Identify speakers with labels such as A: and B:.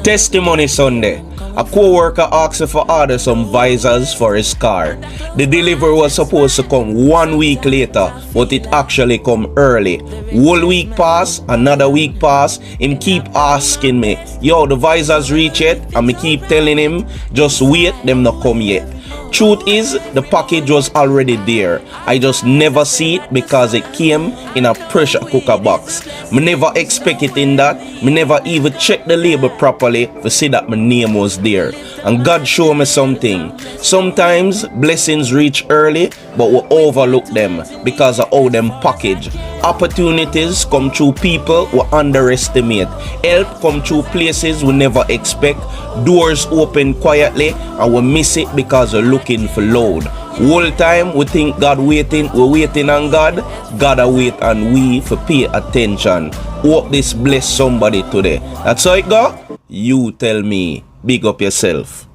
A: Testimony Sunday. A co-worker asked if I order some visors for his car. The delivery was supposed to come 1 week later, but it actually come early. Whole week pass, another week pass, him keep asking me, yo, the visors reach yet? And me keep telling him, just wait, them not come yet. Truth is, the package was already there. I just never see it because it came in a pressure cooker box. Me never expect it in that. Me never even check the label properly to see that my name was there. And God showed me something. Sometimes blessings reach early, but we overlook them because of how them package. Opportunities come through people we underestimate. Help come through places we never expect. Doors open quietly and we miss it because we're looking for load. Whole time we think God waiting, we're waiting on God. God a wait and we for pay attention. Hope this bless somebody today. That's how it go? You tell me. Big up yourself.